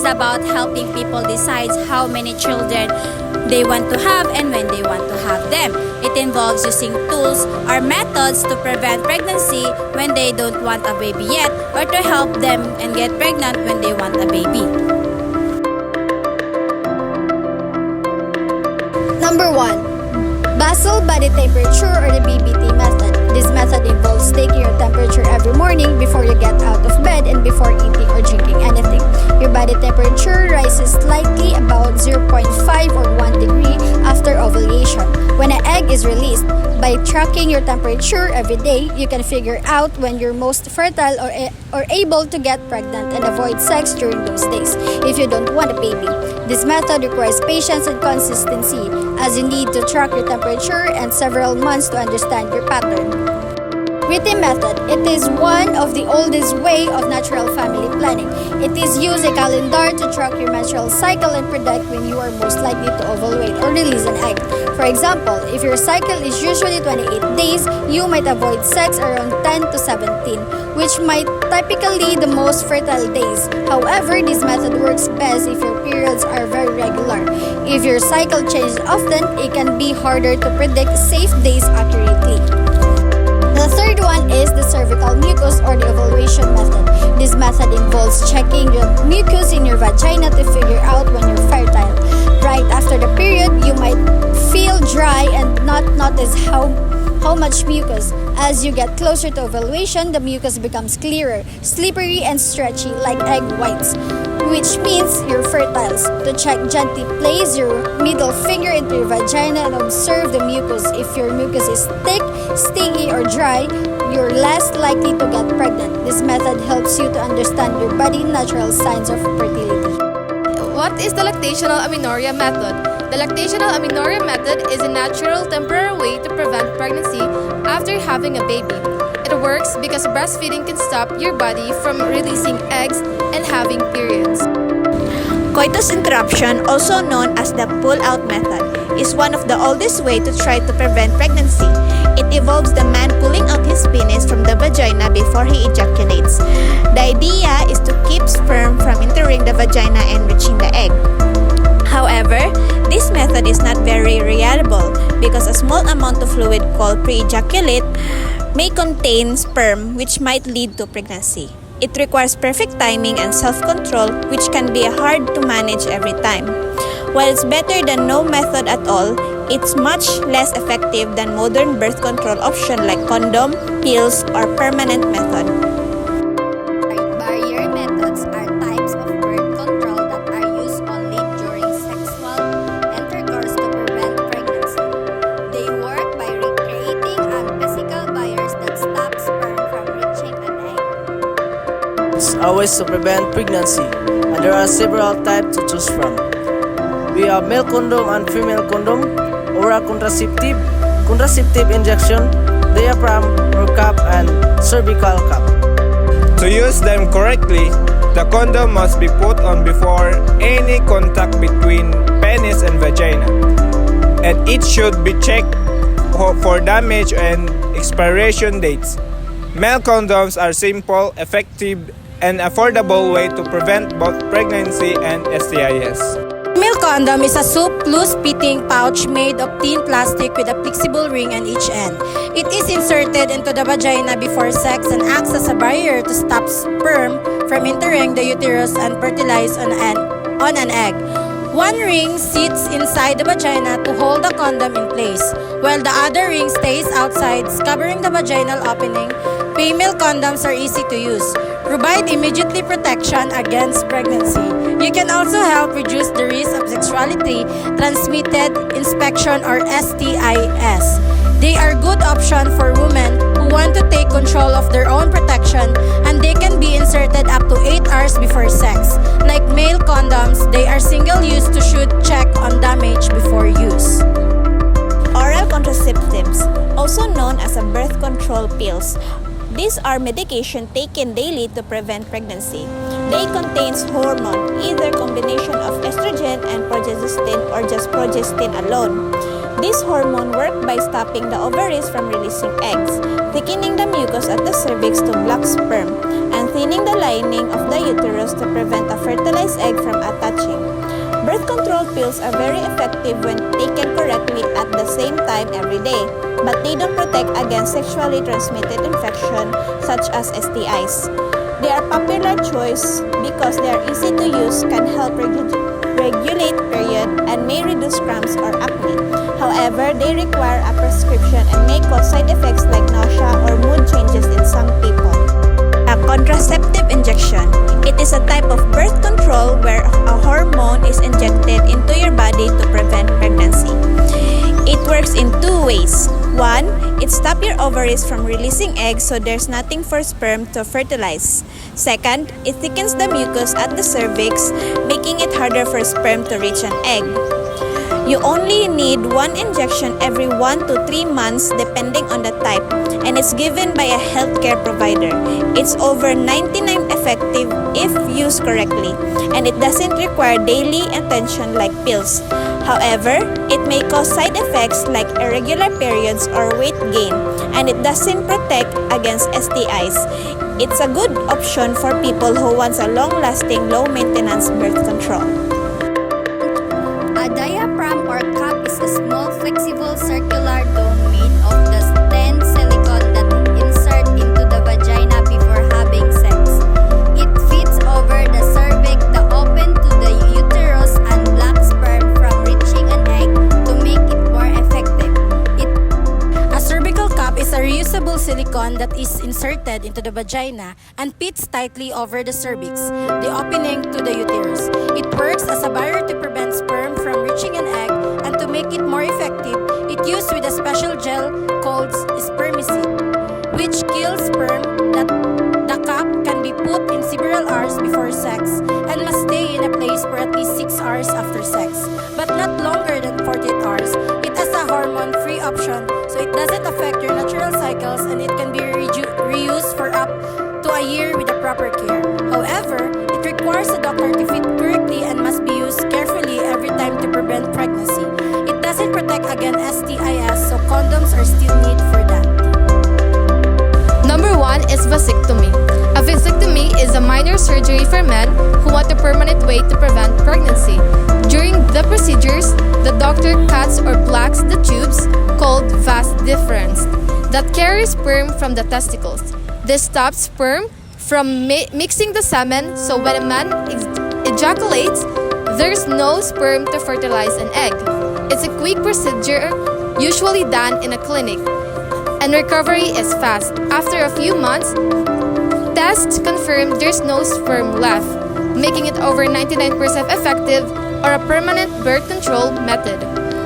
is about helping people decide how many children they want to have and when they want to have them. It involves using tools or methods to prevent pregnancy when they don't want a baby yet, or to help them and get pregnant when they want a baby. Number 1. Basal body temperature or the BBT method. This method involves taking your temperature every morning before you get out of bed and before eating or drinking anything. Your body temperature rises slightly about 0.5 or 1 degree after ovulation. When an egg is released, by tracking your temperature every day, you can figure out when you're most fertile or able to get pregnant and avoid sex during those days if you don't want a baby. This method requires patience and consistency, as you need to track your temperature and several months to understand your pattern. Written method. It is one of the oldest way of natural family planning. It is use a calendar to track your menstrual cycle and predict when you are most likely to ovulate or release an egg. For example, if your cycle is usually 28 days, you might avoid sex around 10 to 17, which might typically the most fertile days. However, this method works best if your periods are very regular. If your cycle changes often, it can be harder to predict safe days accurately. The third one is the cervical mucus or the ovulation method. This method involves checking the mucus in your vagina to figure out when you're fertile. Right after the period, you might feel dry and not notice how much mucus. As you get closer to ovulation, the mucus becomes clearer, slippery, and stretchy like egg whites, which means you're fertile. To check, gently place your middle finger into your vagina and observe the mucus. If your mucus is thick, sticky, or dry, you're less likely to get pregnant. This method helps you to understand your body's natural signs of fertility. What is the lactational amenorrhea method? The lactational amenorrhea method is a natural temporary way to prevent pregnancy after having a baby. It works because breastfeeding can stop your body from releasing eggs and having periods. Coitus interruption, also known as the pull-out method, is one of the oldest ways to try to prevent pregnancy. It involves the man pulling out his penis from the vagina before he ejaculates. The idea is to keep sperm from entering the vagina and reaching the egg. However, this method is not very reliable because a small amount of fluid called pre-ejaculate may contain sperm, which might lead to pregnancy. It requires perfect timing and self-control, which can be hard to manage every time. While it's better than no method at all, it's much less effective than modern birth control options like condom, pills, or permanent method. Barrier methods are types of birth control that are used only during sexual intercourse to prevent pregnancy. They work by recreating physical barriers that stop sperm from reaching an egg. It's always to prevent pregnancy, and there are several types to choose from. We have male condom and female condom, oral contraceptive, contraceptive injection, diaphragm or cup, and cervical cup. To use them correctly, the condom must be put on before any contact between penis and vagina, and it should be checked for damage and expiration dates. Male condoms are simple, effective, and affordable way to prevent both pregnancy and STIs. Female condom is a loose-fitting pouch made of thin plastic with a flexible ring on each end. It is inserted into the vagina before sex and acts as a barrier to stop sperm from entering the uterus and fertilize on an egg. One ring sits inside the vagina to hold the condom in place, while the other ring stays outside, covering the vaginal opening. Female condoms are easy to use, provide immediately protection against pregnancy. You can also help reduce the risk of sexuality transmitted infection or STIs. They are good option for women who want to take control of their own protection, and they can be inserted up to 8 hours before sex. Like male condoms, they are single-use to should check on damage before use. Oral contraceptives, also known as birth control pills. These are medication taken daily to prevent pregnancy. They contain hormone, either combination of estrogen and progesterone or just progesterone alone. This hormone works by stopping the ovaries from releasing eggs, thickening the mucus at the cervix to block sperm, and thinning the lining of the uterus to prevent a fertilized egg from attaching. Birth control pills are very effective when taken correctly at the same time every day, but they don't protect against sexually transmitted infection such as STIs. They are popular choice because they are easy to use, can help regulate period, and may reduce cramps or acne. However, they require a prescription and may cause side effects like nausea or mood changes in some people. A contraceptive injection. It is a type of birth control where a hormone is injected into your body to prevent pregnancy. It works in two ways. One, it stops your ovaries from releasing eggs so there's nothing for sperm to fertilize. Second, it thickens the mucus at the cervix, making it harder for sperm to reach an egg. You only need one injection every 1 to 3 months depending on the type, and it's given by a healthcare provider. It's over 99% effective if used correctly, and it doesn't require daily attention like pills. However, it may cause side effects like irregular periods or weight gain, and it doesn't protect against STIs. It's a good option for people who want a long-lasting, low-maintenance birth control. A diaphragm or cup is a small, flexible, circular dome made of the thin silicone that insert into the vagina before having sex. It fits over the cervix, the open to the uterus, and blocks sperm from reaching an egg to make it more effective. A cervical cup is a reusable silicone that is inserted into the vagina and fits tightly over the cervix, the opening to the uterus. It works as a barrier to prevent sperm from reaching an egg, and to make it more effective, it used with a special gel called spermicide, which kills sperm. That the cup can be put in several hours before sex and must stay in a place for at least 6 hours after sex, but not longer than 48 hours. It has a hormone-free option, so it doesn't affect your natural cycles, and it can be reused for up to a year with the proper care. However, it requires a doctor to fit correctly and must be used carefully every time to prevent pregnancy. It doesn't protect against STIs, so condoms are still needed for that. Number 1 is vasectomy. A vasectomy is a minor surgery for men who want a permanent way to prevent pregnancy. During the procedures, the doctor cuts or blocks the tubes, called vas deferens, that carry sperm from the testicles. This stops sperm from mixing the semen, so when a man ejaculates, there's no sperm to fertilize an egg. It's a quick procedure, usually done in a clinic, and recovery is fast. After a few months, tests confirm there's no sperm left, making it over 99% effective or a permanent birth control method.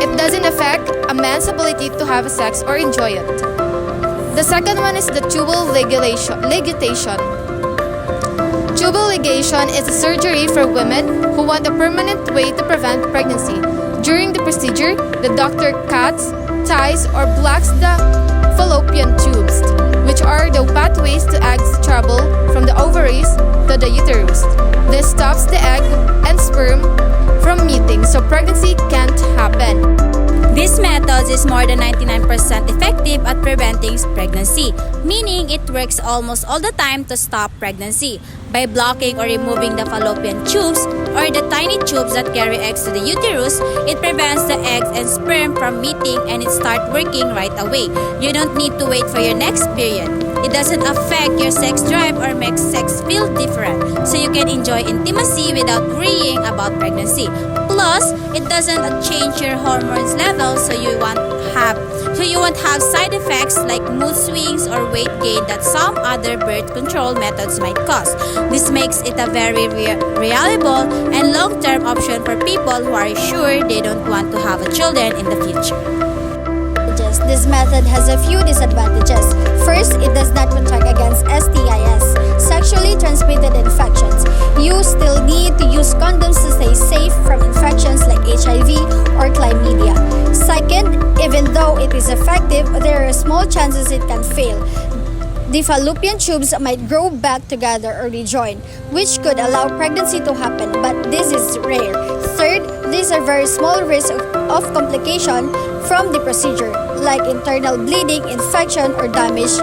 It doesn't affect a man's ability to have sex or enjoy it. The second one is the tubal ligation. Tubal ligation is a surgery for women who want a permanent way to prevent pregnancy. During the procedure, the doctor cuts, ties, or blocks the fallopian tubes, which are the pathways to eggs travel from the ovaries to the uterus. This stops the egg and sperm from meeting, so pregnancy can't happen. This method is more than 99% effective at preventing pregnancy, meaning it works almost all the time to stop pregnancy. By blocking or removing the fallopian tubes or the tiny tubes that carry eggs to the uterus, it prevents the eggs and sperm from meeting, and it starts working right away. You don't need to wait for your next period. It doesn't affect your sex drive or make sex feel different, so you can enjoy intimacy without worrying about pregnancy. Plus, it doesn't change your hormones levels, so you won't have side effects like mood swings or weight gain that some other birth control methods might cause. This makes it a very reliable and long-term option for people who are sure they don't want to have children in the future. This method has a few disadvantages. First, it does not protect against STIs, sexually transmitted infections. You still need to use condoms to stay safe from infections like HIV or chlamydia. Second, even though it is effective, there are small chances it can fail. the fallopian tubes might grow back together or rejoin, which could allow pregnancy to happen, but this is rare. Third, these are very small risks of complication from the procedure, like internal bleeding, infection, or damage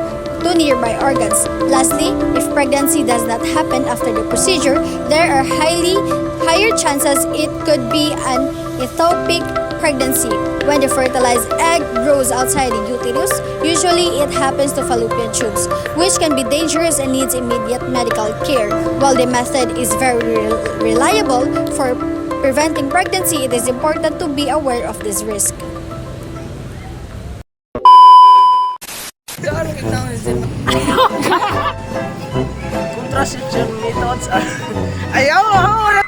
to nearby organs. Lastly, if pregnancy does not happen after the procedure, there are higher chances it could be an ectopic pregnancy. When the fertilized egg grows outside the uterus, usually it happens to fallopian tubes, which can be dangerous and needs immediate medical care. While the method is very reliable for preventing pregnancy, it is important to be aware of this risk. Contraception methods are... Ayaw!